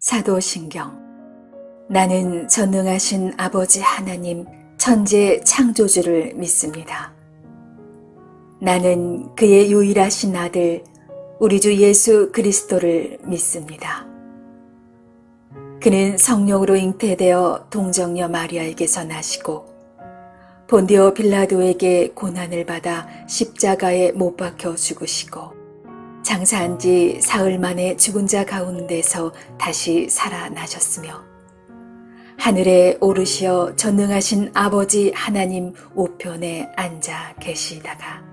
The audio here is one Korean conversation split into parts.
사도신경. 나는 전능하신 아버지 하나님 천재 창조주를 믿습니다. 나는 그의 유일하신 아들 우리 주 예수 그리스도를 믿습니다. 그는 성령으로 잉태되어 동정녀 마리아에게서 나시고 본디오 빌라도에게 고난을 받아 십자가에 못 박혀 죽으시고 장사한 지 사흘 만에 죽은 자 가운데서 다시 살아나셨으며 하늘에 오르시어 전능하신 아버지 하나님 우편에 앉아 계시다가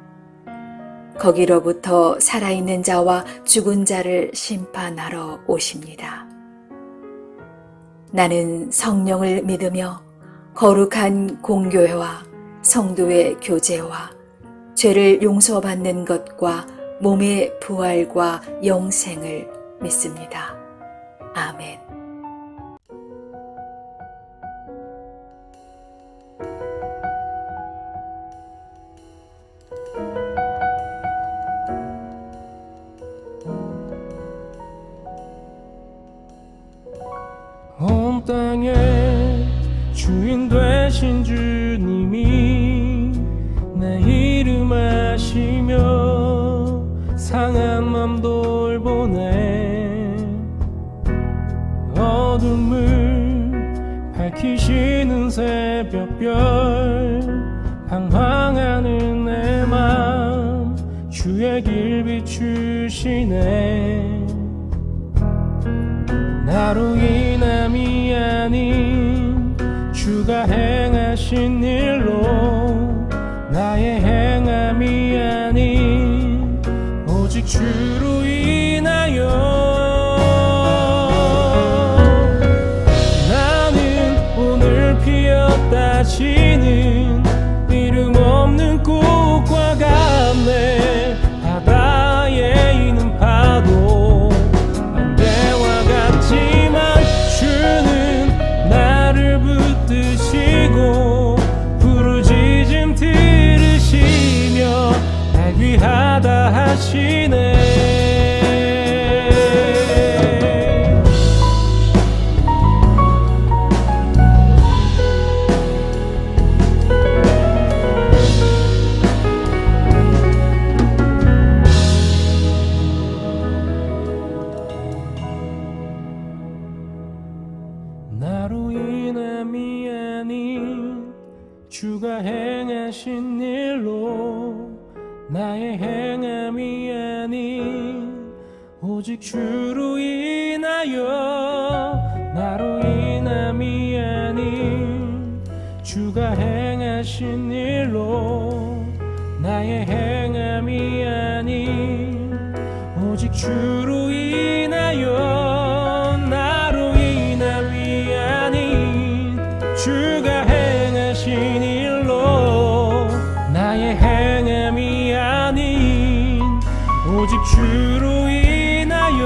거기로부터 살아있는 자와 죽은 자를 심판하러 오십니다. 나는 성령을 믿으며 거룩한 공교회와 성도의 교제와 죄를 용서받는 것과 몸의 부활과 영생을 믿습니다. 아멘. 온 땅의 주인 되신 주님이 내 이름 아시며 상한 맘 돌보네. 어둠을 밝히시는 새벽별 방황하는 내 맘 주의 길 비추시네. 나로 인함이 아닌 주가 행하신 일로 나의 행함이 아닌 오직 주로 인하여 나는 오늘 피었다 지는 이름 없는 꽃과 같네. 바다에 있는 파도 안개와 같지만 주는 나를 붙드시고 부르짖음 들으시며 날 귀하다 하시네. 나로 인함이 아닌 주가 행하신 일로 나의 행함이 아닌 오직 주로 인하여 나로 인함이 아닌 주가 행하신 일로 나의 행함이 아닌 오직 주로 인하여 나로 인함이 아닌 주가 행하신 일로 나의 행함이 아닌 오직 주로 인하여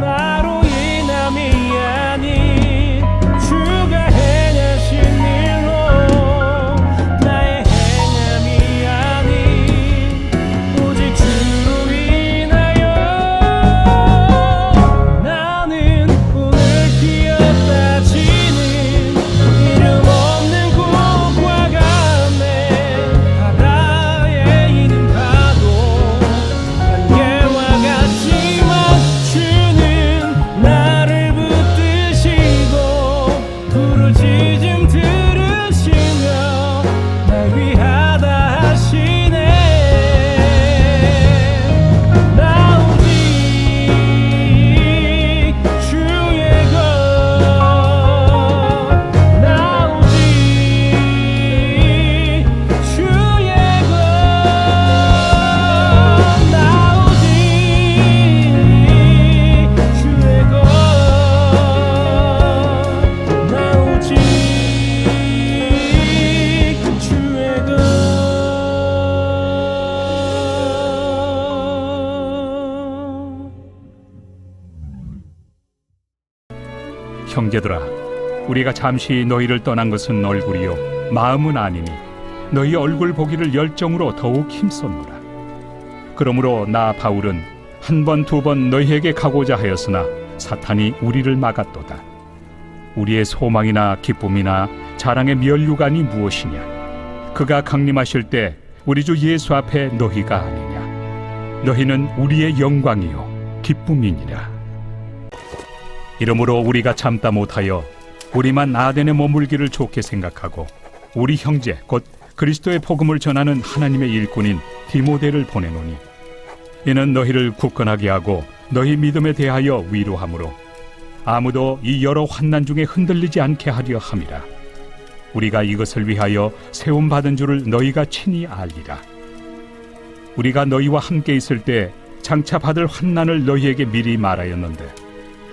나로 인함이 아닌 주가 행하신 일로 나의 행함이 아닌 오직 주로 인하여 나는 오늘 피었다 지는 이름 없는 꽃과 같네. 바다에 있는 파도 안개와 같지만 주는 나를 붙드시고 부르짖음 들으시며 날 귀하다 하시네. 나 오직 주의 것 나 오직 주의 것 나 오직 주의 것 나 오직 주의 것. 형제들아, 우리가 잠시 너희를 떠난 것은 얼굴이요 마음은 아니니 너희 얼굴 보기를 열정으로 더욱 힘썼노라. 그러므로 나 바울은 한 번 두 번 너희에게 가고자 하였으나 사탄이 우리를 막았도다. 우리의 소망이나 기쁨이나 자랑의 면류관이 무엇이냐? 그가 강림하실 때 우리 주 예수 앞에 너희가 아니냐? 너희는 우리의 영광이요 기쁨이니라. 이러므로 우리가 참다 못하여 우리만 아덴에 머물기를 좋게 생각하고 우리 형제 곧 그리스도의 복음을 전하는 하나님의 일꾼인 디모데를 보내노니, 이는 너희를 굳건하게 하고 너희 믿음에 대하여 위로하므로 아무도 이 여러 환난 중에 흔들리지 않게 하려 함이라. 우리가 이것을 위하여 세움받은 줄을 너희가 친히 알리라. 우리가 너희와 함께 있을 때 장차 받을 환난을 너희에게 미리 말하였는데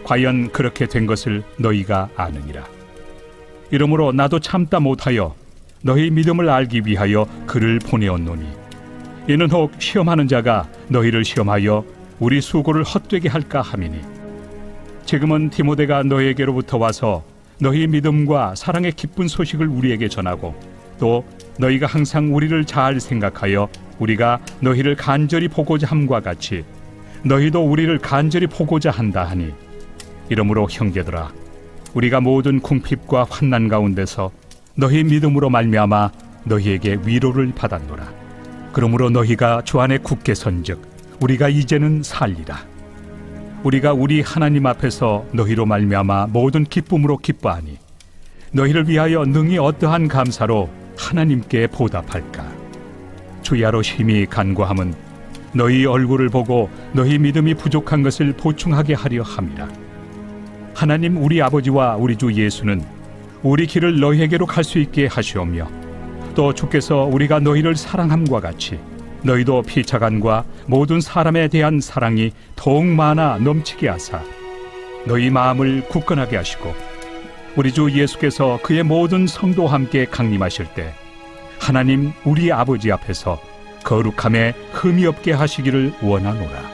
과연 그렇게 된 것을 너희가 아느니라. 이러므로 나도 참다 못하여 너희 믿음을 알기 위하여 그를 보내었노니, 이는 혹 시험하는 자가 너희를 시험하여 우리 수고를 헛되게 할까 함이니, 지금은 디모데가 너희에게로부터 와서 너희 믿음과 사랑의 기쁜 소식을 우리에게 전하고 또 너희가 항상 우리를 잘 생각하여 우리가 너희를 간절히 보고자 함과 같이 너희도 우리를 간절히 보고자 한다 하니, 이러므로 형제들아, 우리가 모든 궁핍과 환난 가운데서 너희 믿음으로 말미암아 너희에게 위로를 받았노라. 그러므로 너희가 주 안에 굳게 선즉 우리가 이제는 살리라. 우리가 우리 하나님 앞에서 너희로 말미암아 모든 기쁨으로 기뻐하니 너희를 위하여 능히 어떠한 감사로 하나님께 보답할까? 주야로 심히 간구함은 너희 얼굴을 보고 너희 믿음이 부족한 것을 보충하게 하려 함이라. 하나님 우리 아버지와 우리 주 예수는 우리 길을 너희에게로 갈 수 있게 하시오며, 또 주께서 우리가 너희를 사랑함과 같이 너희도 피차간과 모든 사람에 대한 사랑이 더욱 많아 넘치게 하사 너희 마음을 굳건하게 하시고, 우리 주 예수께서 그의 모든 성도와 함께 강림하실 때 하나님 우리 아버지 앞에서 거룩함에 흠이 없게 하시기를 원하노라.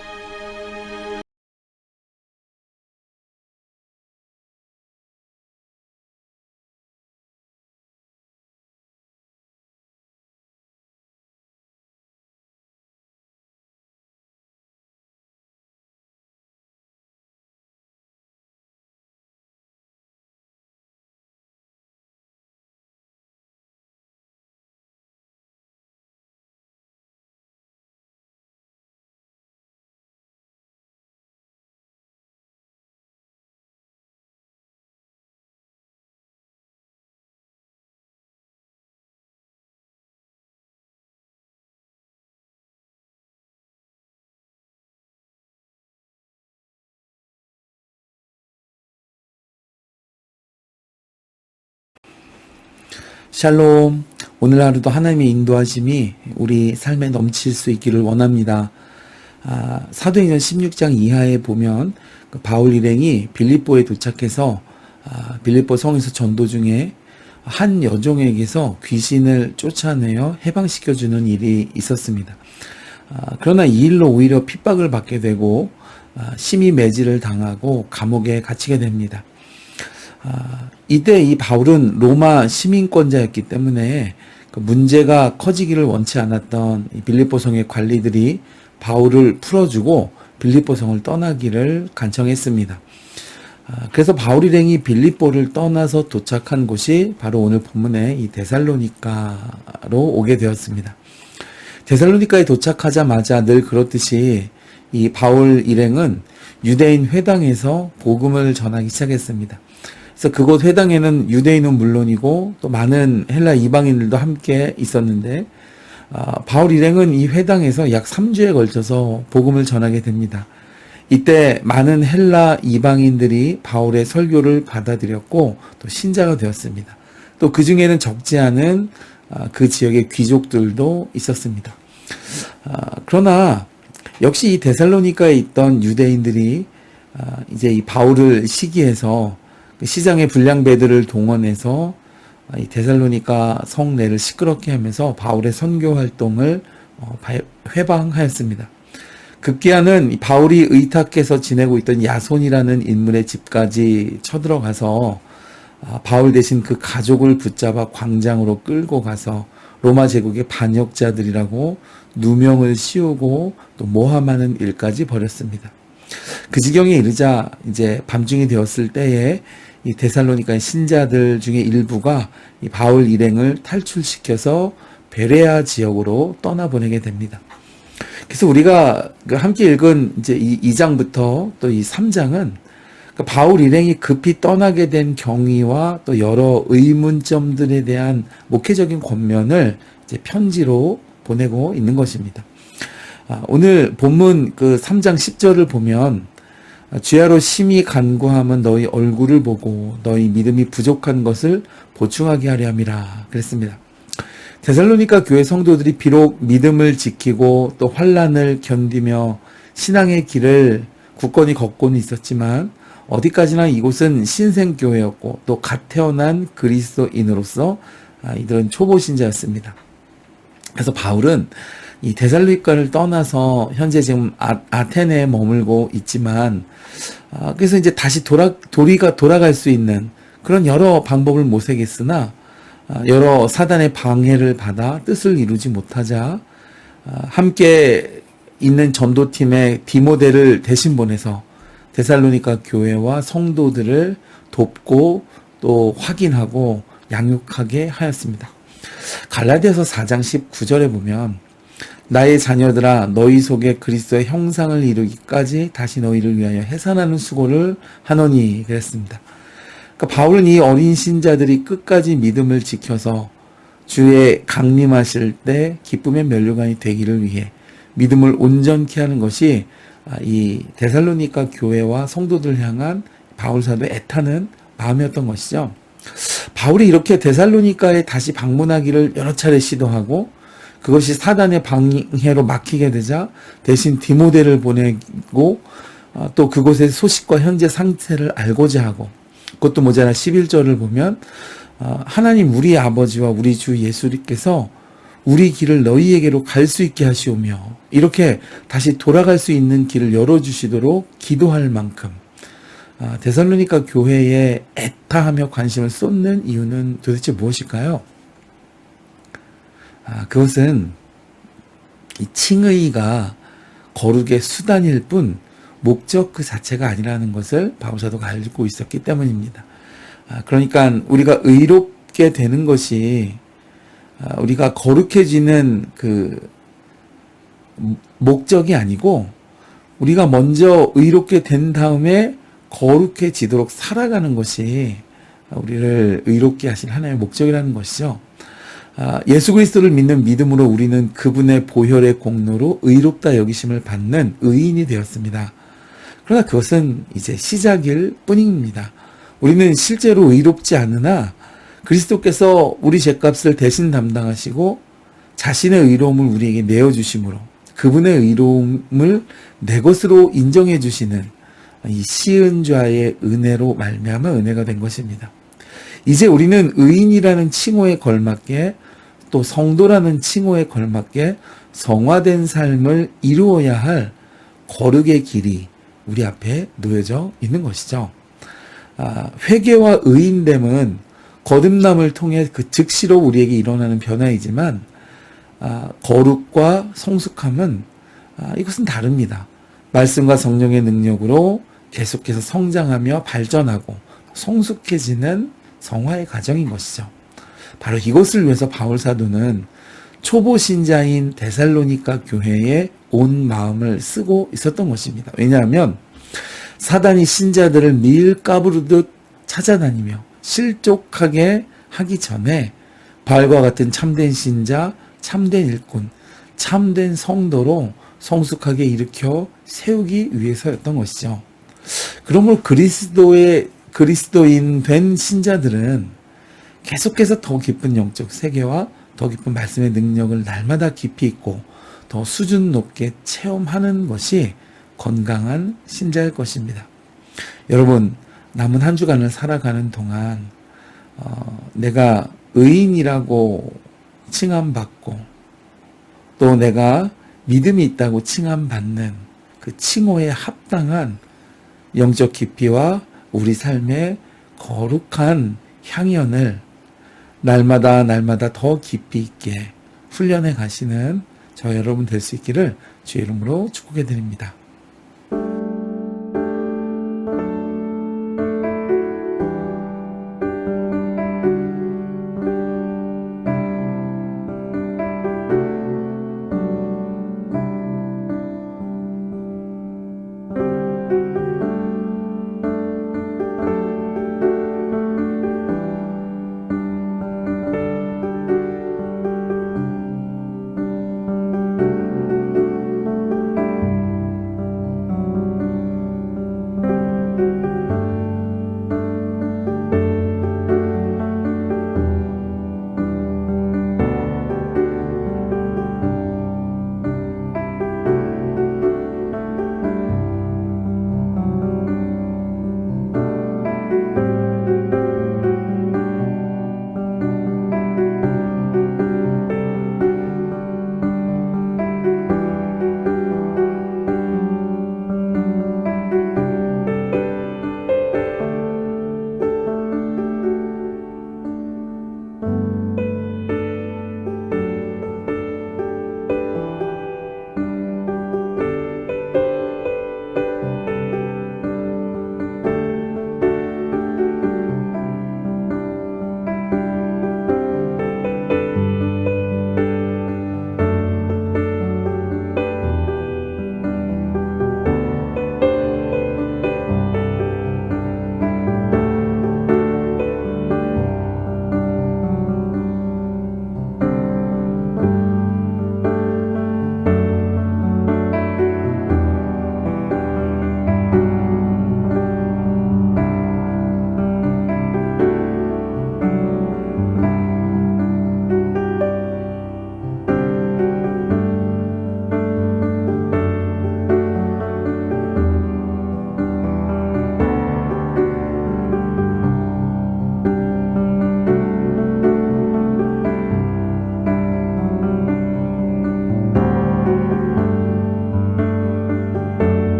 샬롬. 오늘 하루도 하나님의 인도하심이 우리 삶에 넘칠 수 있기를 원합니다. 사도행전 16장 이하에 보면 바울 일행이 빌립보에 도착해서 빌립보 성에서 전도 중에 한 여종에게서 귀신을 쫓아내어 해방시켜주는 일이 있었습니다. 그러나 이 일로 오히려 핍박을 받게 되고 심히 매질을 당하고 감옥에 갇히게 됩니다. 이때 이 바울은 로마 시민권자였기 때문에 그 문제가 커지기를 원치 않았던 이 빌립보 성의 관리들이 바울을 풀어주고 빌립보 성을 떠나기를 간청했습니다. 그래서 바울 일행이 빌립보를 떠나서 도착한 곳이 바로 오늘 본문의 이 데살로니가로 오게 되었습니다. 데살로니가에 도착하자마자 늘 그렇듯이 이 바울 일행은 유대인 회당에서 복음을 전하기 시작했습니다. 그래서 그곳 회당에는 유대인은 물론이고 또 많은 헬라 이방인들도 함께 있었는데 바울 일행은 이 회당에서 약 3주에 걸쳐서 복음을 전하게 됩니다. 이때 많은 헬라 이방인들이 바울의 설교를 받아들였고 또 신자가 되었습니다. 또 그 중에는 적지 않은 그 지역의 귀족들도 있었습니다. 그러나 역시 이 데살로니가에 있던 유대인들이 이제 이 바울을 시기해서 시장의 불량배들을 동원해서 이 데살로니가 성내를 시끄럽게 하면서 바울의 선교 활동을 회방하였습니다. 급기야는 바울이 의탁해서 지내고 있던 야손이라는 인물의 집까지 쳐들어가서 바울 대신 그 가족을 붙잡아 광장으로 끌고 가서 로마 제국의 반역자들이라고 누명을 씌우고 또 모함하는 일까지 벌였습니다. 그 지경에 이르자 이제 밤중이 되었을 때에 이 데살로니가의 신자들 중에 일부가 이 바울 일행을 탈출시켜서 베레아 지역으로 떠나보내게 됩니다. 그래서 우리가 함께 읽은 이제 이 2장부터 또 이 3장은 바울 일행이 급히 떠나게 된 경위와 또 여러 의문점들에 대한 목회적인 권면을 이제 편지로 보내고 있는 것입니다. 오늘 본문 그 3장 10절을 보면 주야로 심히 간구함은 너희 얼굴을 보고 너희 믿음이 부족한 것을 보충하게 하려 함이라 그랬습니다. 데살로니가 교회 성도들이 비록 믿음을 지키고 또 환난을 견디며 신앙의 길을 굳건히 걷고는 있었지만 어디까지나 이곳은 신생교회였고 또 갓 태어난 그리스도인으로서 이들은 초보 신자였습니다. 그래서 바울은 이 데살로니가를 떠나서 현재 지금 아테네에 머물고 있지만 그래서 이제 다시 돌아갈 수 있는 그런 여러 방법을 모색했으나 여러 사단의 방해를 받아 뜻을 이루지 못하자 함께 있는 전도팀에 디모데를 대신 보내서 데살로니가 교회와 성도들을 돕고 또 확인하고 양육하게 하였습니다. 갈라디아서 4장 19절에 보면 나의 자녀들아 너희 속에 그리스도의 형상을 이루기까지 다시 너희를 위하여 해산하는 수고를 하노니 그랬습니다. 그러니까 바울은 이 어린 신자들이 끝까지 믿음을 지켜서 주의 강림하실 때 기쁨의 면류관이 되기를 위해 믿음을 온전케 하는 것이 이 데살로니가 교회와 성도들 향한 바울 사도의 애타는 마음이었던 것이죠. 바울이 이렇게 데살로니가에 다시 방문하기를 여러 차례 시도하고 그것이 사단의 방해로 막히게 되자 대신 디모데를 보내고 또 그곳의 소식과 현재 상태를 알고자 하고 그것도 모자라 11절을 보면 하나님 우리 아버지와 우리 주 예수님께서 우리 길을 너희에게로 갈 수 있게 하시오며 이렇게 다시 돌아갈 수 있는 길을 열어주시도록 기도할 만큼 데살로니가 교회에 애타하며 관심을 쏟는 이유는 도대체 무엇일까요? 그것은 이 칭의가 거룩의 수단일 뿐 목적 그 자체가 아니라는 것을 바울 사도가 알고 있었기 때문입니다. 그러니까 우리가 의롭게 되는 것이 우리가 거룩해지는 그 목적이 아니고 우리가 먼저 의롭게 된 다음에 거룩해지도록 살아가는 것이 우리를 의롭게 하신 하나님의 목적이라는 것이죠. 예수 그리스도를 믿는 믿음으로 우리는 그분의 보혈의 공로로 의롭다 여기심을 받는 의인이 되었습니다. 그러나 그것은 이제 시작일 뿐입니다. 우리는 실제로 의롭지 않으나 그리스도께서 우리 죄값을 대신 담당하시고 자신의 의로움을 우리에게 내어주심으로 그분의 의로움을 내 것으로 인정해 주시는 이 시은좌의 은혜로 말미암아 은혜가 된 것입니다. 이제 우리는 의인이라는 칭호에 걸맞게 또 성도라는 칭호에 걸맞게 성화된 삶을 이루어야 할 거룩의 길이 우리 앞에 놓여져 있는 것이죠. 회개와 의인됨은 거듭남을 통해 그 즉시로 우리에게 일어나는 변화이지만 거룩과 성숙함은 이것은 다릅니다. 말씀과 성령의 능력으로 계속해서 성장하며 발전하고 성숙해지는 성화의 과정인 것이죠. 바로 이것을 위해서 바울 사도는 초보 신자인 데살로니가 교회에 온 마음을 쓰고 있었던 것입니다. 왜냐하면 사단이 신자들을 밀가부르듯 찾아다니며 실족하게 하기 전에 바울과 같은 참된 신자, 참된 일꾼, 참된 성도로 성숙하게 일으켜 세우기 위해서였던 것이죠. 그러므로 그리스도인 된 신자들은 계속해서 더 깊은 영적 세계와 더 깊은 말씀의 능력을 날마다 깊이 있고 더 수준 높게 체험하는 것이 건강한 신자일 것입니다. 여러분, 남은 한 주간을 살아가는 동안 내가 의인이라고 칭함받고 또 내가 믿음이 있다고 칭함받는 그 칭호에 합당한 영적 깊이와 우리 삶의 거룩한 향연을 날마다 더 깊이 있게 훈련해 가시는 저 여러분 될 수 있기를 주의 이름으로 축복해 드립니다.